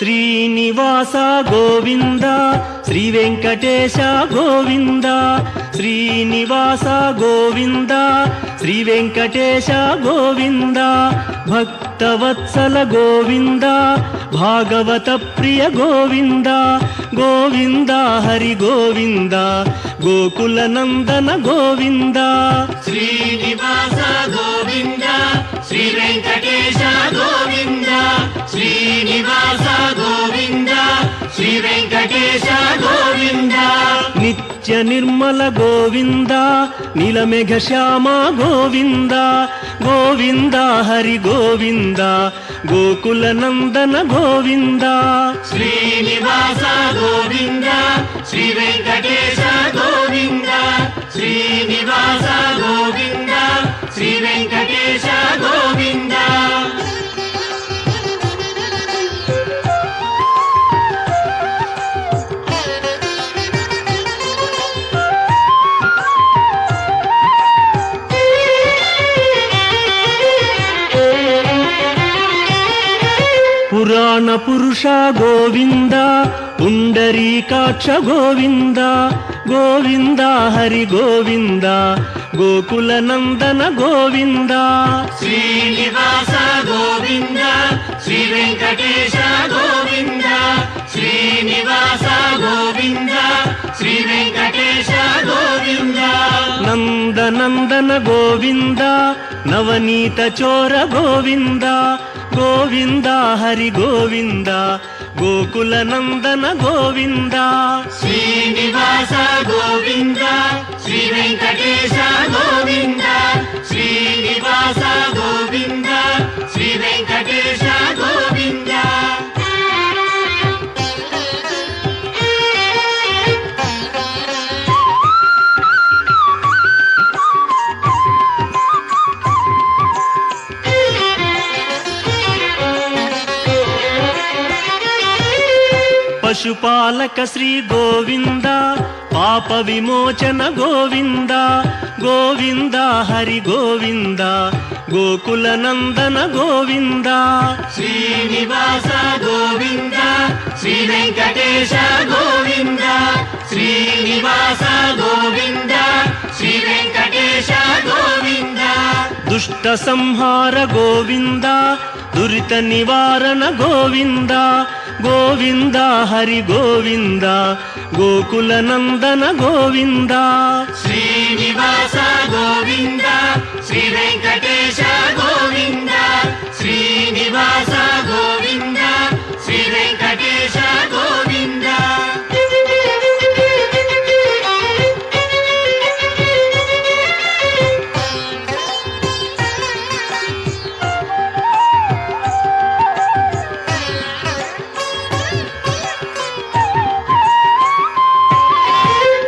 శ్రీనివాస గోవింద శ్రీ వెంకటేశ గోవింద శ్రీనివాస గోవింద శ్రీ వెంకటేశ గోవింద భక్తవత్సల గోవింద భాగవత ప్రియ గోవింద గోవింద హరి గోవింద గోకుల నందన గోవింద శ్రీనివాస గోవింద శ్రీ వెంకటేశ గోవింద శ్రీనివాస గోవింద శ్రీ వెంకటేశ గోవింద నిత్య నిర్మల గోవింద నీలమేఘ శ్యామ గోవింద గోవింద హరి గోవింద గోకుల నందన గోవింద శ్రీనివాస గోవింద శ్రీ వెంకటేశ గోవింద శ్రీనివాస గోవింద శ్రీ వెంకటేశ గోవింద పురాణ పురుష గోవింద పుండరీకాక్ష గోవింద గోవింద హరి గోవింద గోకుల నందన గోవింద శ్రీనివాస గోవింద శ్రీ వెంకటేశ గోవింద శ్రీనివాస గోవింద శ్రీ వెంకటేశ గోవింద నందనందన గోవింద నవనీత చోర గోవింద గోవింద హరి గోవింద గోకుల నందన గోవింద శ్రీనివాస గోవింద శ్రీ వెంకటేశ గోవింద శ్రీనివాస గోవింద శ్రీ వెంకటేశ గోవింద పశుపాలక శ్రీ గోవింద పాప విమోచన గోవింద గోవింద హరి గోవింద గోకుల నందన గోవింద శ్రీనివాస గోవింద శ్రీ వెంకటేశ గోవింద శ్రీనివాస గోవింద శ్రీ వెంకటేశ గోవింద దుష్ట సంహార గోవింద దురిత నివారణ గోవింద గోవింద హరి గోవింద గోకుల నందన గోవింద శ్రీనివాస గోవింద శ్రీ వెంకటేశ గోవింద శ్రీనివాస గోవింద శ్రీ వెంకటేశ గోవింద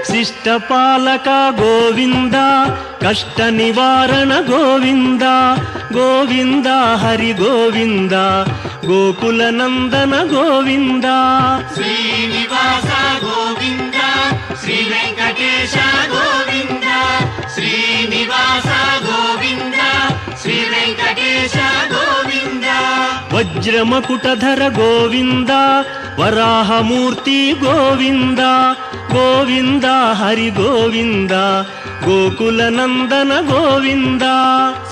శిష్టపాలక గోవింద కష్ట నివారణ గోవింద గోవింద హరి గోవింద గోకుల నందన గోవింద శ్రీనివాస గోవింద శ్రీ వెంకటేశ గోవింద శ్రీనివాస గోవింద శ్రీ వెంకటేశ గోవింద వజ్రమకుటధర గోవింద వరాహమూర్తి గోవింద గోవింద హరి గోవింద గోకుల నందన గోవింద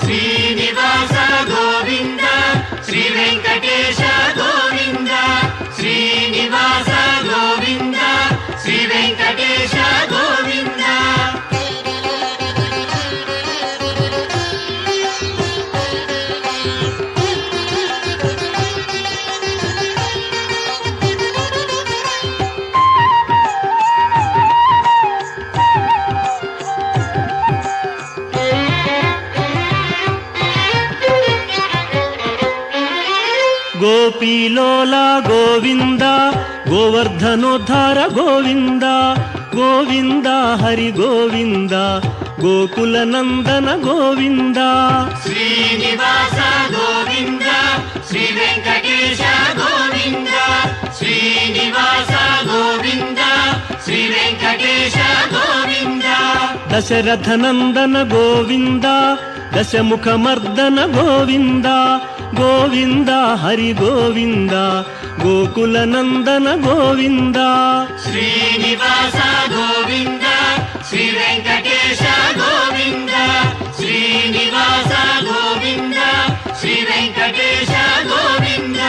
శ్రీనివాస గోవింద శ్రీ వెంకటేశ గోవింద శ్రీనివాస గోవింద శ్రీ వెంకటేశ గోవింద గోపీలోల గోవింద గోవర్ధనోద్ధార గోవింద గోవింద హరి గోవింద గోకుల నందన గోవింద శ్రీనివాస గోవింద శ్రీ వెంకటేశ గోవింద శ్రీనివాస గోవింద శ్రీ వెంకటేశ గోవింద దశరథ నందన గోవింద దశముఖ మర్దన గోవింద ಗೋವಿಂದ ಹರಿ ಗೋವಿಂದ ಗೋಕುಲ ನಂದನ ಗೋವಿಂದ ಶ್ರೀನಿವಾಸ ಗೋವಿಂದ ಶ್ರೀ ವೆಂಕಟೇಶ ಗೋವಿಂದ ಶ್ರೀನಿವಾಸ ಗೋವಿಂದ ಶ್ರೀ ವೆಂಕಟೇಶ ಗೋವಿಂದ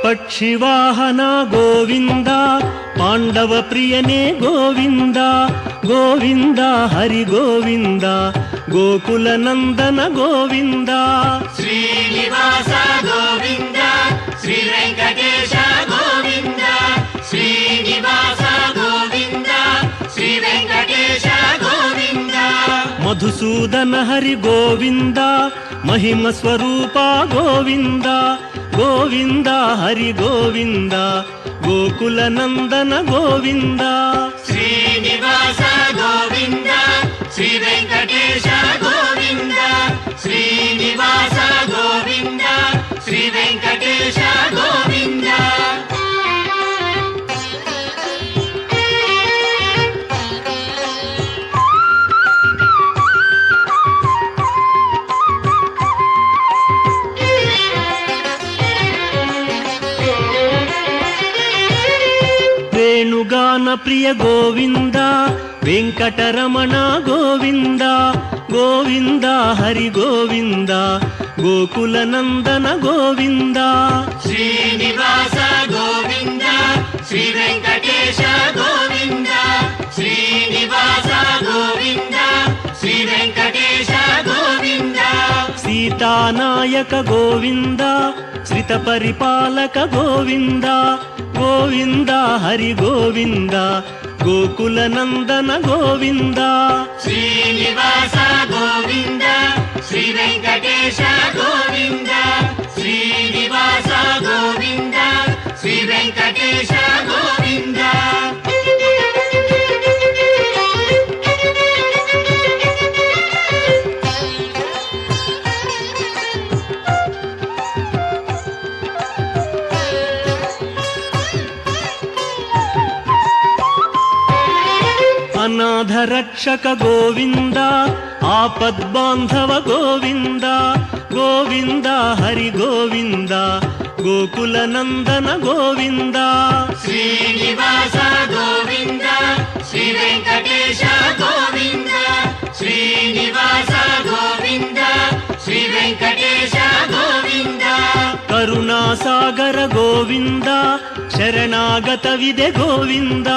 ಪಕ್ಷಿವಾಹನ ಗೋವಿಂದ ಪಾಂಡವ ಪ್ರಿಯನೇ ಗೋವಿಂದ ಗೋವಿಂದ ಹರಿ ಗೋವಿಂದ ಗೋಕುಲ ನಂದನ ಗೋವಿಂದ ಶ್ರೀನಿವಾಸ ಗೋವಿಂದ ಶ್ರೀ ವೆಂಕಟೇಶ ಗೋವಿಂದ ಶ್ರೀನಿವಾಸ ಗೋವಿಂದ ಶ್ರೀ ವೆಂಕಟೇಶ ಗೋವಿಂದ ಮಧುಸೂದನ ಹರಿ ಗೋವಿಂದ ಮಹಿಮ ಸ್ವರೂಪ ಗೋವಿಂದ ಗೋವಿಂದ ಹರಿ ಗೋವಿಂದ ಗೋಕುಲ ನಂದನ ಗೋವಿಂದ ಶ್ರೀನಿವಾಸ ಗೋವಿಂದ ಶ್ರೀ ವೆಂಕಟೇಶ ಗೋವಿಂದ ಶ್ರೀನಿವಾಸ ಗೋವಿಂದ ಶ್ರೀ ವೆಂಕಟೇಶ ಗೋವಿಂದ ವೇಣುಗಾನ ಪ್ರಿಯ ಗೋವಿಂದ ವೆಂಕಟರಮಣ ಗೋವಿಂದ ಗೋವಿಂದ ಹರಿ ಗೋವಿಂದ ಗೋಕುಲ ನಂದನ ಗೋವಿಂದ ಶ್ರೀನಿವಾಸ ಗೋವಿಂದ ಶ್ರೀ ವೆಂಕಟೇಶ ಗೋವಿಂದ ಶ್ರೀನಿವಾಸ ಗೋವಿಂದ ಶ್ರೀ ವೆಂಕಟೇಶ ಗೋವಿಂದ ಸೀತಾನಾಯಕ ಗೋವಿಂದ ಶ್ರಿತ ಪರಿಪಾಲಕ ಗೋವಿಂದ ಗೋವಿಂದ ಹರಿ ಗೋವಿಂದ ಗೋಕುಲ ನಂದನ ಗೋವಿಂದ ಶ್ರೀನಿವಾಸ ಗೋವಿಂದ ಶ್ರೀ ವೆಂಕಟೇಶ ಗೋವಿಂದ ಶ್ರೀನಿವಾಸ ಗೋವಿಂದ ಶ್ರೀ ವೆಂಕಟೇಶ ಗೋವಿಂದ ಅನಾಥ ರಕ್ಷಕ ಗೋವಿಂದ ಆಪದ್ಬಾಂಧವ ಗೋವಿಂದ ಗೋವಿಂದ ಹರಿ ಗೋವಿಂದ ಗೋಕುಲ ನಂದನ ಗೋವಿಂದ ಶ್ರೀನಿವಾಸ ಗೋವಿಂದ ಶ್ರೀ ವೆಂಕಟೇಶ ಗೋವಿಂದ ಶ್ರೀನಿವಾಸ ಗೋವಿಂದ ಶ್ರೀ ವೆಂಕಟೇಶ ಗೋವಿಂದ ಕರುಣಾಸಾಗರ ಗೋವಿಂದ ಶರಣಾಗತವಿದೆ ಗೋವಿಂದ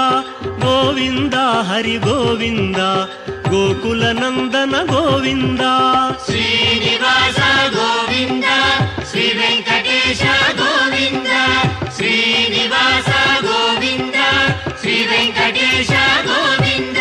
ಗೋವಿಂದ ಹರಿ ಗೋವಿಂದ ಗೋಕುಲ ನಂದನ ಗೋವಿಂದ ಶ್ರೀನಿವಾಸ ಗೋವಿಂದ ಶ್ರೀ ವೆಂಕಟೇಶ ಗೋವಿಂದ ಶ್ರೀನಿವಾಸ ಗೋವಿಂದ ಶ್ರೀ ವೆಂಕಟೇಶ ಗೋವಿಂದ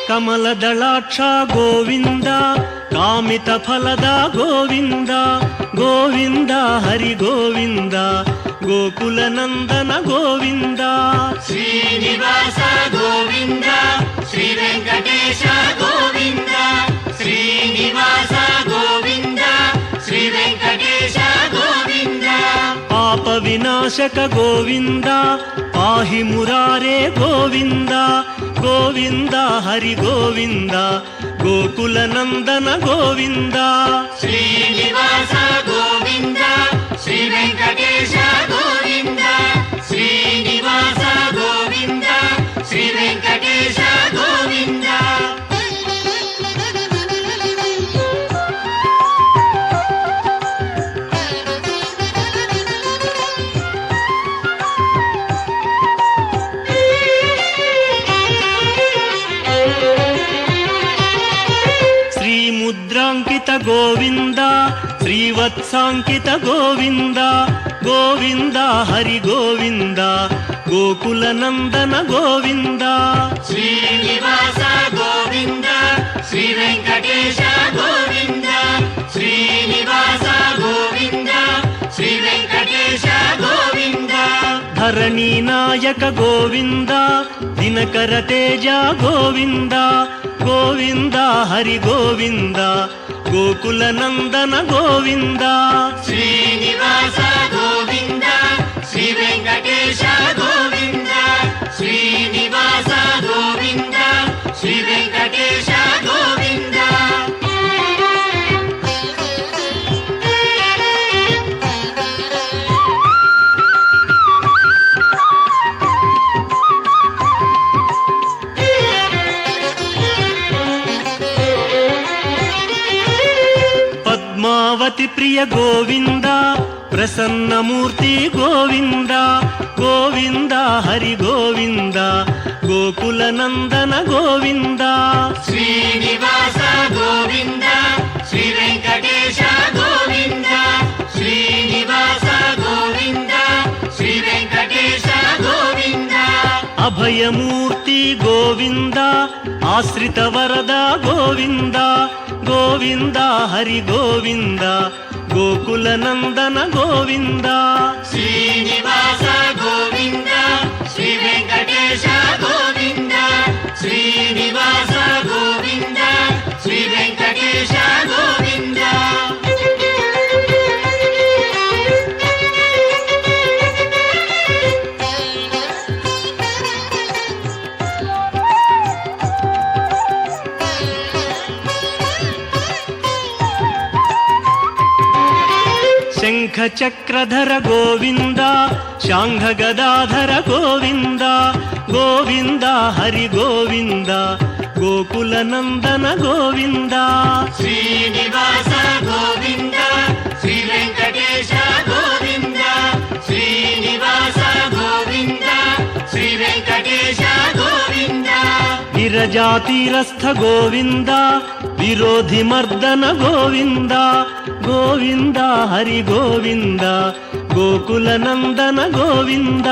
ಕಮಲದಳಾಕ್ಷ ಗೋವಿಂದ ಕಾಮಿತ ಫಲದ ಗೋವಿಂದ ಗೋವಿಂದ ಹರಿ ಗೋವಿಂದ ಗೋಕುಲ ನಂದನ ಗೋವಿಂದ ಶ್ರೀನಿವಾಸ ಗೋವಿಂದ ಶ್ರೀ ವೆಂಕಟೇಶ ಗೋವಿಂದ ಶ್ರೀನಿವಾಸ ಗೋವಿಂದ ಶ್ರೀ ವೆಂಕಟೇಶ ಗೋವಿಂದ ಪಾಪ ವಿನಾಶಕ ಗೋವಿಂದ ಪಾಹಿ ಮುರಾರೇ ಗೋವಿಂದ ಗೋವಿಂದ ಹರಿ ಗೋವಿಂದ ಗೋಕುಲ ನಂದನ ಗೋವಿಂದ ಶ್ರೀನಿವಾಸ ಗೋವಿಂದ ಶ್ರೀ ವೆಂಕಟೇಶ ಗೋವಿಂದ ಶ್ರೀನಿವಾಸ ಗೋವಿಂದ ಶ್ರೀ ವೆಂಕಟೇಶ ಗೋವಿಂದ ಮುದ್ರಾಂಕಿತ ಗೋವಿಂದ ಶ್ರೀವತ್ಸಾಂಕಿತ ಗೋವಿಂದ ಗೋವಿಂದ ಹರಿ ಗೋವಿಂದ ಗೋಕುಲ ನಂದನ ಗೋವಿಂದ ಶ್ರೀನಿವಾಸ ಗೋವಿಂದ ಶ್ರೀ ವೆಂಕಟೇಶ ಗೋವಿಂದ ಶ್ರೀನಿವಾಸ ಗೋವಿಂದ ಶ್ರೀ ವೆಂಕಟೇಶ ಗೋವಿಂದ ಧರಣಿ ನಾಯಕ ಗೋವಿಂದ ದಿನಕರ ತೇಜ ಗೋವಿಂದ ಗೋವಿಂದ ಹರಿ ಗೋವಿಂದ ಗೋಕುಲ ನಂದನ ಗೋವಿಂದ ಶ್ರೀನಿವಾಸ ಗೋವಿಂದ ಶ್ರೀ ವೆಂಕಟೇಶ ಗೋವಿಂದ ಶ್ರೀನಿವಾಸ ಗೋವಿಂದ ಶ್ರೀ ವೆಂಕಟೇಶ ಗೋವಿಂದ ಪದ್ಮಾವತಿ ಪ್ರಿಯ ಗೋವಿಂದ ಪ್ರಸನ್ನ ಮೂರ್ತಿ ಗೋವಿಂದ ಗೋವಿಂದ ಹರಿ ಗೋವಿಂದ ಗೋಕುಲ ನಂದನ ಗೋವಿಂದ ಶ್ರೀನಿವಾಸ ಗೋವಿಂದ ಶ್ರೀ ವೆಂಕಟೇಶ ಗೋವಿಂದ ಶ್ರೀನಿವಾಸ ಗೋವಿಂದ ಶ್ರೀ ವೆಂಕಟೇಶ ಗೋವಿಂದ ಅಭಯ ಮೂರ್ತಿ ಗೋವಿಂದ ಆಶ್ರಿತ ವರದ ಗೋವಿಂದ ಗೋವಿಂದ ಹರಿ ಗೋವಿಂದ ಗೋಕುಲ ನಂದನ ಗೋವಿಂದ ಶ್ರೀನಿವಾಸ ಗೋವಿಂದ ಶ್ರೀ ವೆಂಕಟೇಶ ಗೋವಿಂದ ಶ್ರೀನಿವಾಸ ಗೋವಿಂದ ಶ್ರೀ ವೆಂಕಟೇಶ ಗೋವಿಂದ ಶಂಖ ಚಕ್ರಧರ ಗೋವಿಂದ ಶಾಂಘ ಗದಾಧರ ಗೋವಿಂದ ಗೋವಿಂದ ಹರಿ ಗೋವಿಂದ ಗೋಕುಲ ನಂದನ ಗೋವಿಂದ ಶ್ರೀನಿವಾಸ ಗೋವಿಂದ ಶ್ರೀ ವೆಂಕಟೇಶ ಗೋವಿಂದ ಶ್ರೀನಿವಾಸ ಗೋವಿಂದ ಶ್ರೀ ವೆಂಕಟೇಶ ಗೋವಿಂದ ವಿರಜಾತಿರಸ್ಥ ಗೋವಿಂದ ವಿರೋಧಿ ಮರ್ದನ ಗೋವಿಂದ ಗೋವಿಂದ ಹರಿ ಗೋವಿಂದ ಗೋಕುಲ ನಂದನ ಗೋವಿಂದ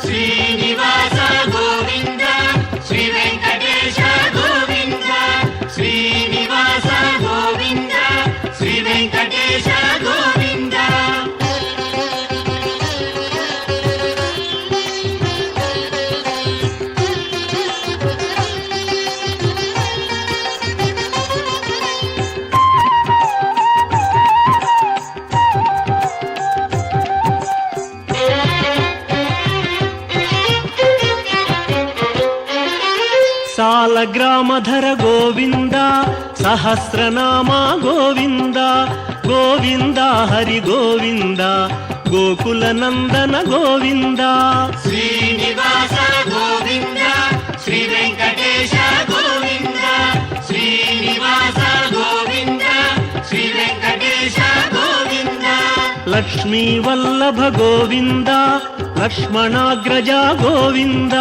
ಶ್ರೀನಿವಾಸ ಗೋವಿಂದ ಶ್ರೀ ವೆಂಕಟೇಶ ಗೋವಿಂದ ಶ್ರೀನಿವಾಸ ಗೋವಿಂದ ಶ್ರೀ ವೆಂಕಟೇಶ ಗೋವಿಂದ ಸಾಲಗ್ರಾಮಧರ ಗೋವಿಂದ ಸಹಸ್ರನಾಮ ಗೋವಿಂದ ಗೋವಿಂದ ಹರಿ ಗೋವಿಂದ ಗೋಕುಲ ನಂದನ ಗೋವಿಂದ ಶ್ರೀನಿವಾಸ ಗೋವಿಂದ ಶ್ರೀ ವೆಂಕಟೇಶ ಗೋವಿಂದ ಶ್ರೀನಿವಾಸ ಗೋವಿಂದ ಶ್ರೀ ವೆಂಕಟೇಶ ಗೋವಿಂದ ಲಕ್ಷ್ಮೀ ವಲ್ಲಭ ಗೋವಿಂದ ಲಕ್ಷ್ಮಣಾಗ್ರಜ ಗೋವಿಂದ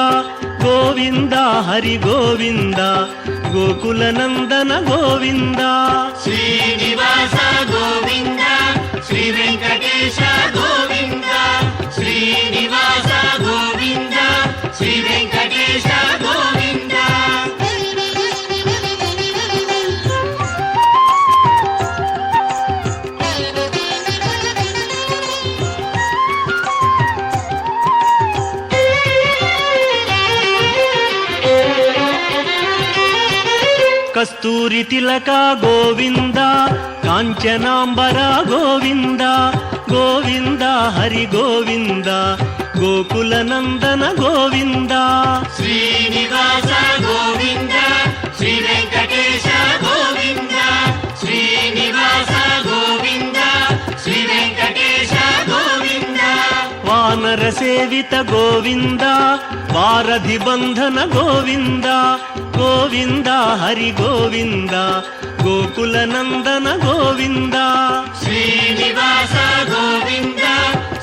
ಗೋವಿಂದ ಹರಿ ಗೋವಿಂದ ಗೋಕುಲ ನಂದನ ಗೋವಿಂದ ಶ್ರೀನಿವಾಸ ಗೋವಿಂದ ಶ್ರೀ ವೆಂಕಟೇಶ ಗೋವಿಂದ ಶ್ರೀನಿವಾಸ ಗೋವಿಂದ ಶ್ರೀ ವೆಂಕಟೇಶ ಗೋವಿಂದ ಕಸ್ತೂರಿ ತಿಲಕ ಗೋವಿಂದ ಕಾಂಚನಾಂಬರ ಗೋವಿಂದ ಗೋವಿಂದ ಹರಿ ಗೋವಿಂದ ಗೋಕುಲ ನಂದನ ಗೋವಿಂದ ಶ್ರೀನಿವಾಸ ಗೋವಿಂದ ಶ್ರೀ ವೆಂಕಟೇಶ ಗೋವಿಂದ ಶ್ರೀನಿವಾಸ ಗೋವಿಂದ ಶ್ರೀ ವೆಂಕಟೇಶ ಗೋವಿಂದ ವಾನರ ಸೇವಿತ ಗೋವಿಂದ ವಾರಧಿ ಬಂಧನ ಗೋವಿಂದ ಗೋವಿಂದ ಹರಿ ಗೋವಿಂದ ಗೋಕುಲ ನಂದನ ಗೋವಿಂದ ಶ್ರೀನಿವಾಸ ಗೋವಿಂದ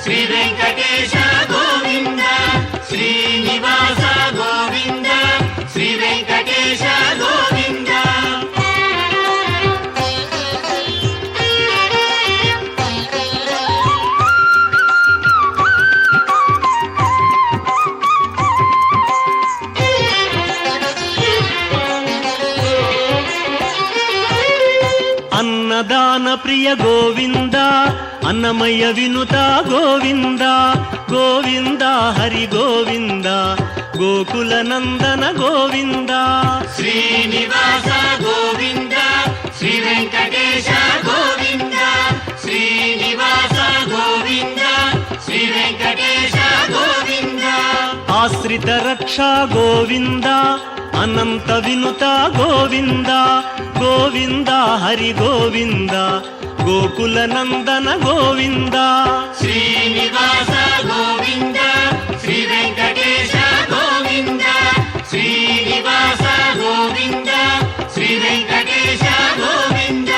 ಶ್ರೀ ವೆಂಕಟೇಶ ಗೋವಿಂದ ಶ್ರೀನಿವಾಸ ಗೋವಿಂದ ಶ್ರೀ ವೆಂಕಟೇಶ ಗೋವಿಂದ ಅನ್ನದಾನ ಪ್ರಿಯ ಗೋವಿಂದ ಅನ್ನಮಯ ವಿನುತ ಗೋವಿಂದ ಗೋವಿಂದ ಹರಿ ಗೋವಿಂದ ಗೋಕುಲ ನಂದನ ಗೋವಿಂದ ಶ್ರೀನಿವಾಸ ಗೋವಿಂದ ಶ್ರೀ ವೆಂಕಟೇಶ ಗೋವಿಂದ ಶ್ರೀನಿವಾಸ ಗೋವಿಂದ ಶ್ರೀ ವೆಂಕಟೇಶ ಗೋವಿಂದ ಆಶ್ರಿತ ರಕ್ಷಾ ಗೋವಿಂದ ಅನಂತ ವಿನುತ ಗೋವಿಂದ ಗೋವಿಂದ ಹರಿ ಗೋವಿಂದ ಗೋಕುಲ ನಂದನ ಗೋವಿಂದ ಶ್ರೀನಿವಾಸ ಗೋವಿಂದ ಶ್ರೀ ವೆಂಕಟೇಶ ಗೋವಿಂದ ಶ್ರೀನಿವಾಸ ಗೋವಿಂದ ಶ್ರೀ ವೆಂಕಟೇಶ ಗೋವಿಂದ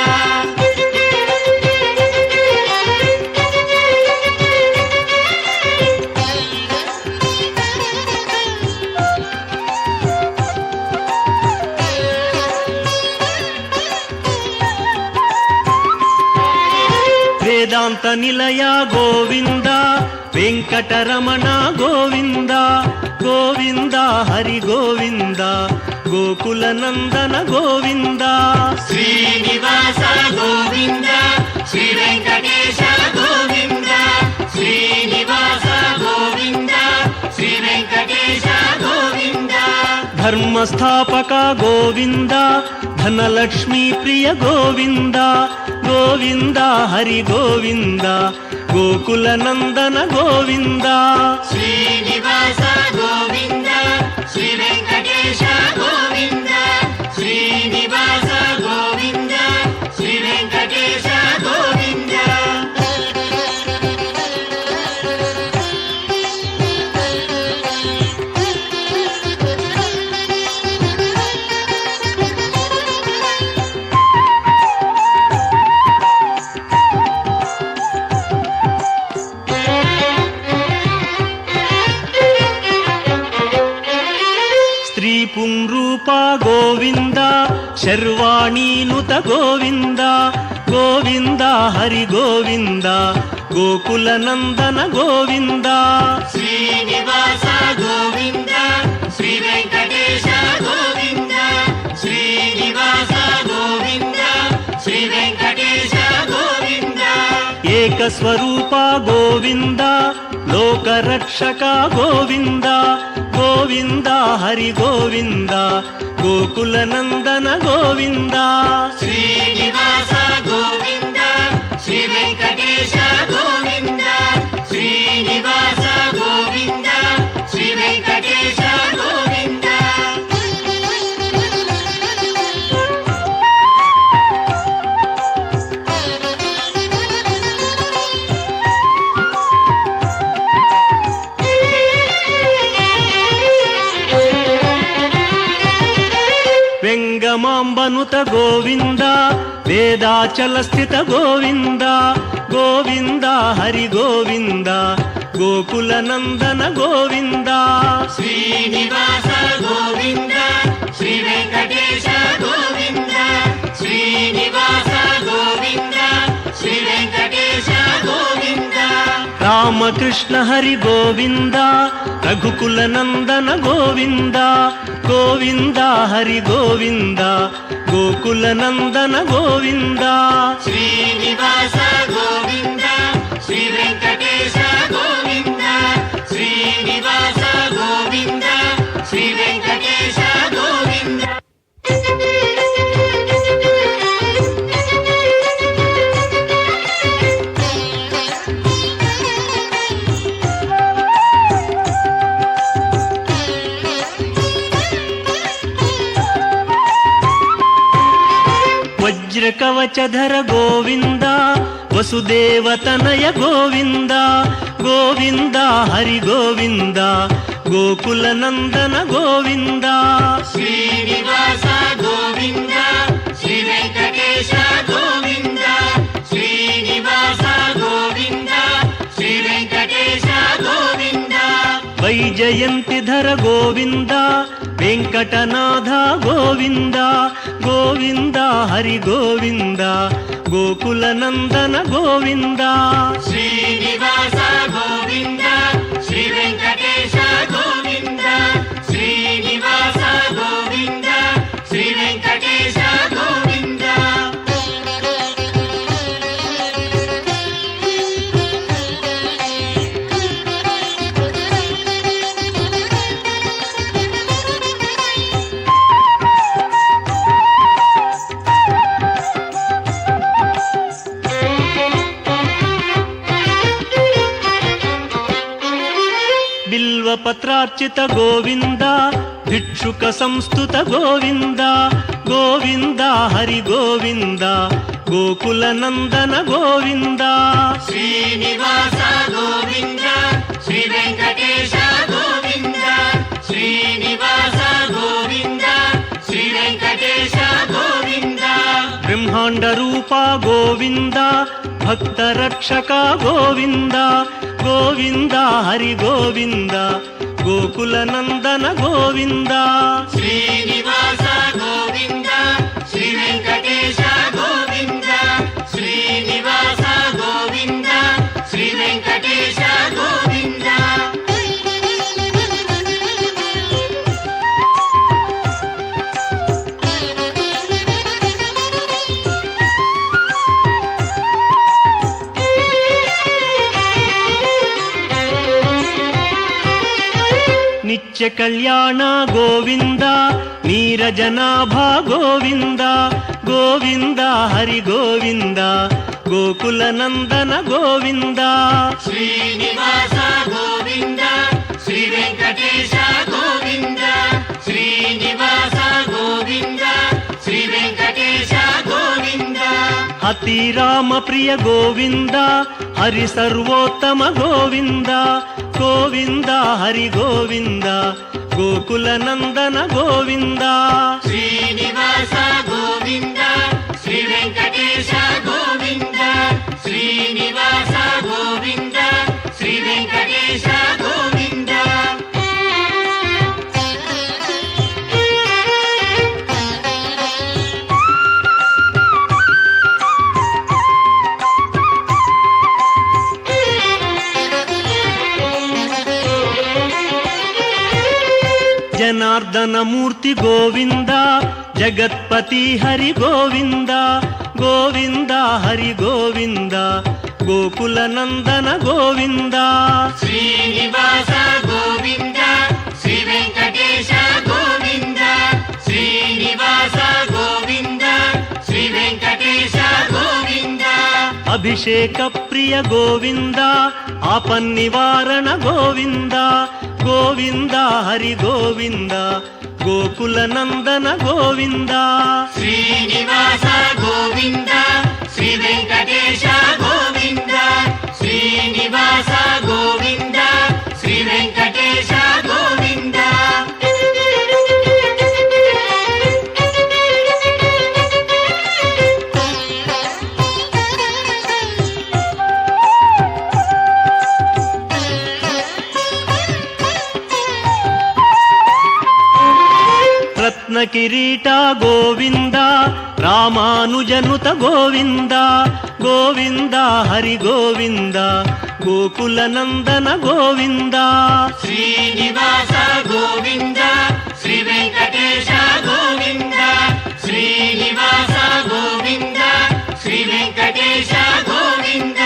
ವೇದಾಂತ ನಿಲಯ ಗೋವಿಂದ ವೆಂಕಟರಮಣ ಗೋವಿಂದ ಗೋವಿಂದ ಹರಿ ಗೋವಿಂದ ಗೋಕುಲ ನಂದನ ಗೋವಿಂದ ಶ್ರೀನಿವಾಸ ಗೋವಿಂದ ಶ್ರೀ ವೆಂಕಟೇಶ ಗೋವಿಂದ ಶ್ರೀನಿವಾಸ ಗೋವಿಂದ ಶ್ರೀ ವೆಂಕಟೇಶ ಗೋವಿಂದ ಧರ್ಮಸ್ಥಾಪಕ ಗೋವಿಂದ ಧನಲಕ್ಷ್ಮೀ ಪ್ರಿಯ ಗೋವಿಂದ ಗೋವಿಂದ ಹರಿ ಗೋವಿಂದ ಗೋಕುಲ ನಂದನ ಗೋವಿಂದ ಶ್ರೀನಿವಾಸ ಗೋವಿಂದ ಶ್ರೀ ವೆಂಕಟೇಶ ಗೋವಿಂದ ಶ್ರೀನಿವಾಸ ಗೋವಿಂದ ಶ್ರೀ ವೆಂಕಟೇಶ ಗೋವಿಂದ ಸ್ತ್ರೀ ಪುಂರೂಪ ಗೋವಿಂದ ಶರ್ವಾಣೀನುತ ಗೋವಿಂದ ಗೋವಿಂದ ಹರಿ ಗೋವಿಂದ ಗೋಕುಲ ನಂದನ ಗೋವಿಂದ ಶ್ರೀನಿವಾಸ ಗೋವಿಂದ ಶ್ರೀ ವೆಂಕಟೇಶ ಗೋವಿಂದ ಶ್ರೀನಿವಾಸ ಗೋವಿಂದ ಶ್ರೀ ವೆಂಕಟೇಶ ಗೋವಿಂದ ಏಕಸ್ವರೂಪ ಗೋವಿಂದ ಲೋಕರಕ್ಷಕ ಗೋವಿಂದ ಗೋವಿಂದ ಹರಿ ಗೋವಿಂದ ಗೋಕುಲ ನಂದನ ಗೋವಿಂದ ಶ್ರೀನಿವಾಸ ಗೋವಿಂದ ಶ್ರೀ ವೆಂಕಟೇಶ ಗೋವಿಂದ ಶ್ರೀನಿವಾಸ ಗೋವಿಂದ ಶ್ರೀ ವೆಂಕಟೇಶ ಗೋವಿಂದ ವೆಂಗಮಾಂಬನುತ ಗೋವಿಂದ ವೇದಾಚಲ ಸ್ಥಿತ ಗೋವಿಂದ ಗೋವಿಂದ ಹರಿ ಗೋವಿಂದ ಗೋಕುಲ ನಂದನ ಗೋವಿಂದ ಶ್ರೀನಿವಾಸ ಗೋವಿಂದ ಶ್ರೀ ವೆಂಕಟೇಶ ಗೋವಿಂದ ಶ್ರೀನಿವಾಸ ಗೋವಿಂದ ಶ್ರೀ ವೆಂಕಟೇಶ ಗೋವಿಂದ ರಾಮಕೃಷ್ಣ ಹರಿ ಗೋವಿಂದ ರಘುಕುಲ ನಂದನ ಗೋವಿಂದ ಗೋವಿಂದ ಹರಿ ಗೋವಿಂದ ಗೋಕುಲ ನಂದನ ಗೋವಿಂದ ಶ್ರೀನಿವಾಸ ಗೋವಿಂದ ಶ್ರೀ ವೆಂಕಟೇಶ ಗೋವಿಂದ ಶ್ರೀನಿವಾಸ ಗೋವಿಂದ ಶ್ರೀ ವೆಂಕಟೇಶ ಗೋವಿಂದ ವಜ್ರ ಕವಚಧರ ಗೋವಿಂದ ವಸುದೇವತನಯ ಗೋವಿಂದ ಗೋವಿಂದ ಹರಿ ಗೋವಿಂದ ಗೋಕುಲ ನಂದನ ಗೋವಿಂದ ಶ್ರೀನಿವಾಸ ಗೋವಿಂದ ಶ್ರೀ ವೆಂಕಟೇಶ ಗೋವಿಂದ ಶ್ರೀನಿವಾಸ ಗೋವಿಂದ ಶ್ರೀ ವೆಂಕಟೇಶ ಗೋವಿಂದ ವೈಜಯಂತಿಧರ ಗೋವಿಂದ ವೆಂಕಟನಾಥ ಗೋವಿಂದ ಗೋವಿಂದ ಹರಿ ಗೋವಿಂದ ಗೋಕುಲ ನಂದನ ಗೋವಿಂದ ಶ್ರೀನಿವಾಸ ಗೋವಿಂದ ಶ್ರೀ ವೆಂಕಟೇಶ ಗೋವಿಂದ ಶ್ರೀನಿವಾಸ ಗೋವಿಂದ ಶ್ರೀ ವೆಂಕಟೇಶ ಗೋವಿಂದ బిల్వపత్రార్చిత గోవింద భిక్షుక సంస్థుత గోవింద గోవింద హరి గోవింద గోకుల నందన గోవింద శ్రీనివాస గోవింద శ్రీ వెంకటేశ గోవింద శ్రీనివాస గోవింద శ్రీ వెంకటేశ గోవింద బ్రహ్మాండ రూప గోవింద భక్త రక్షక గోవింద గోవింద హరి గోవింద గోకుల నందన గోవింద శ్రీనివాస గోవింద శ్రీ వెంకటేశ గోవింద శ్రీనివాస గోవింద శ్రీ వెంకటేశ గోవింద నిత్య కళ్యాణ గోవింద నీరజనాభ గోవింద గోవింద హరి గోవింద గోకుల నందన గోవింద శ్రీనివాస గోవింద శ్రీ వెంకటేశ గోవింద శ్రీనివాస గోవింద శ్రీ వెంకటేశ గోవింద అతి రామ ప్రియ గోవింద హరి సర్వోత్తమ గోవింద గోవింద హరి గోవింద గోకుల నందన గోవింద శ్రీనివాస గోవింద శ్రీ వెంకటేశ గోవింద శ్రీనివాస గోవింద శ్రీ వెంకటేశ గోవింద జనార్దన మూర్తి గోవింద జగత్పతి హరి గోవింద గోవింద హరి గోవింద గోకుల నందన గోవింద శ్రీనివాస గోవింద శ్రీ వెంకటేశ గోవింద శ్రీనివాస గోవింద శ్రీ వెంకటేశ గోవింద అభిషేక ప్రియ గోవింద ఆపన్నివారణ గోవింద గోవింద హరి గోవింద గోకుల నందన గోవింద శ్రీనివాస గోవింద శ్రీ వెంకటేశ గోవింద శ్రీనివాస గోవింద శ్రీ వెంకటేశ గోవింద రత్న కిరీట గోవింద రామానుజనుత గోవింద గోవింద హరి గోవింద గోకుల నందన గోవింద శ్రీనివాస గోవింద శ్రీ వెంకటేశ గోవింద శ్రీనివాస గోవింద శ్రీ వెంకటేశ గోవింద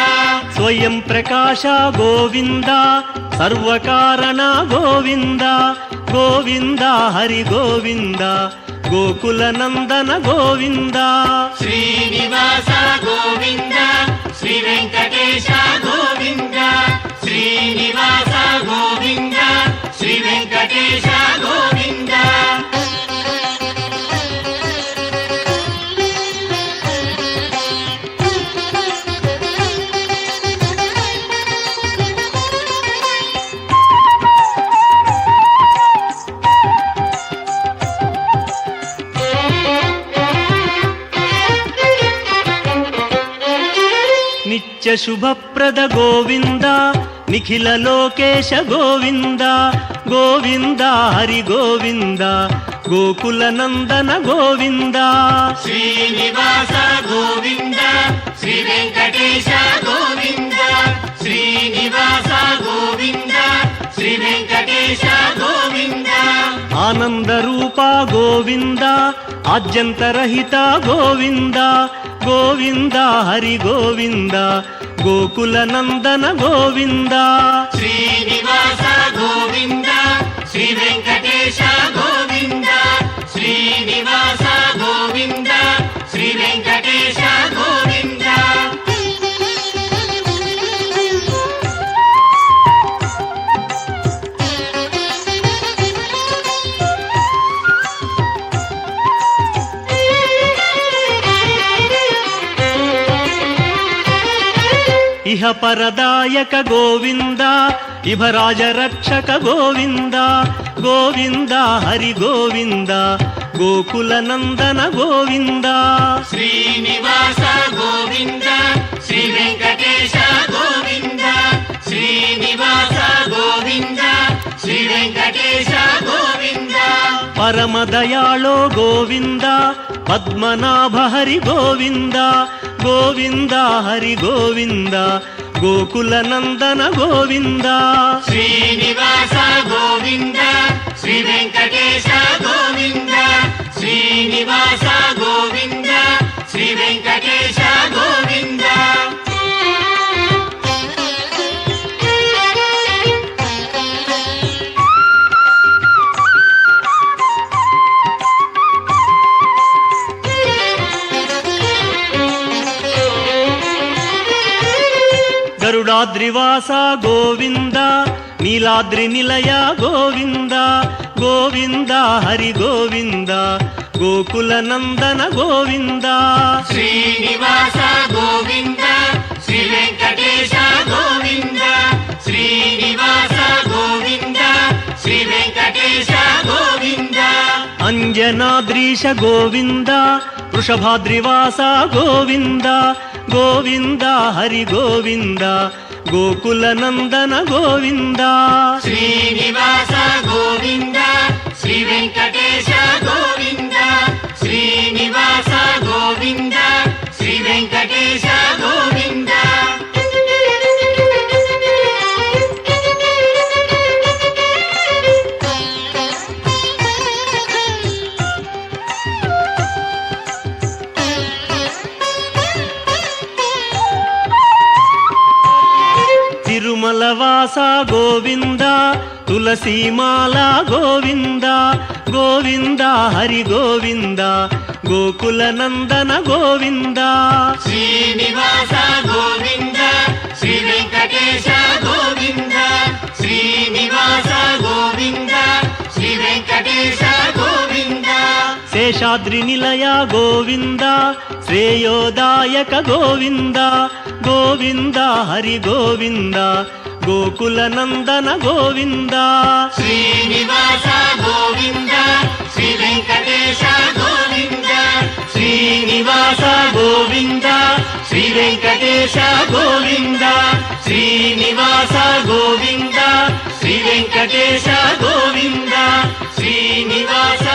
స్వయం ప్రకాశ గోవింద సర్వకారణ గోవింద గోవింద హరి గోవింద గోకుల నందన గోవింద శ్రీనివాస గోవింద శ్రీ వెంకటేశ గోవింద శ్రీనివాస గోవింద శ్రీ వెంకటేశ గోవింద నిత్య శుభప్రద గోవింద నిఖిల లోకేశ గోవింద గోవింద హరి గోవింద గోకుల నందన గోవింద శ్రీనివాస గోవింద శ్రీ వెంకటేశ గోవింద శ్రీనివాస గోవింద శ్రీ వెంకటేశ గోవింద ఆనంద రూప గోవింద ఆద్యంతరహిత గోవింద గోవింద హరి గోవింద గోకుల నందన గోవింద శ్రీనివాస గోవింద శ్రీ వెంకటేశ గోవింద శ్రీనివాస గోవింద శ్రీ వెంకటేశ గోవింద ఇహ పరదాయక గోవింద ఇభరాజ రక్షక గోవింద గోవింద హరి గోవింద గోకుల నందన గోవింద శ్రీనివాస గోవింద శ్రీ వెంకటేశ గోవింద శ్రీనివాస గోవింద శ్రీ వెంకటేశ గోవింద పరమదయాళో గోవింద పద్మనాభ హరి గోవింద గోవింద హరి గోవింద గోకుల నందన గోవింద శ్రీనివాస గోవింద శ్రీ వెంకటేశ గోవింద శ్రీనివాస గోవింద శ్రీ వెంకటేశ గోవింద గరుడాద్రివాస గోవింద నీలాద్రి నిలయ గోవింద గోవింద హరి గోవింద గోకుల నందన గోవింద శ్రీనివాస గోవింద శ్రీ వెంకటేశ గోవింద శ్రీనివాస గోవింద శ్రీ వెంకటేశ గోవింద అంజనాద్రీశ గోవింద వృషభాద్రివాస గోవింద గోవింద హరి గోవింద గోకుల నందన గోవింద శ్రీనివాస గోవింద శ్రీ వెంకటేశ గోవింద శ్రీనివాస గోవింద శ్రీ వెంకటేశ గోవింద తిరుమలవాస గోవింద తులసీమాల గోవింద గోవింద హరి గోవింద గోకుల నందన గోవింద శ్రీనివాస గోవింద శ్రీ వెంకటేశ గోవింద శ్రీనివాస గోవింద శ్రీ వెంకటేశ గోవింద శేషాద్రి నిలయ గోవింద శ్రేయోదాయక గోవింద గోవింద హరి గోవింద గోకుల నందన గోవింద శ్రీనివాస గోవింద శ్రీ వెంకటేశ గోవింద శ్రీనివాస గోవింద శ్రీ వెంకటేశ గోవింద శ్రీనివాస గోవింద శ్రీ వెంకటేశ గోవింద శ్రీనివాస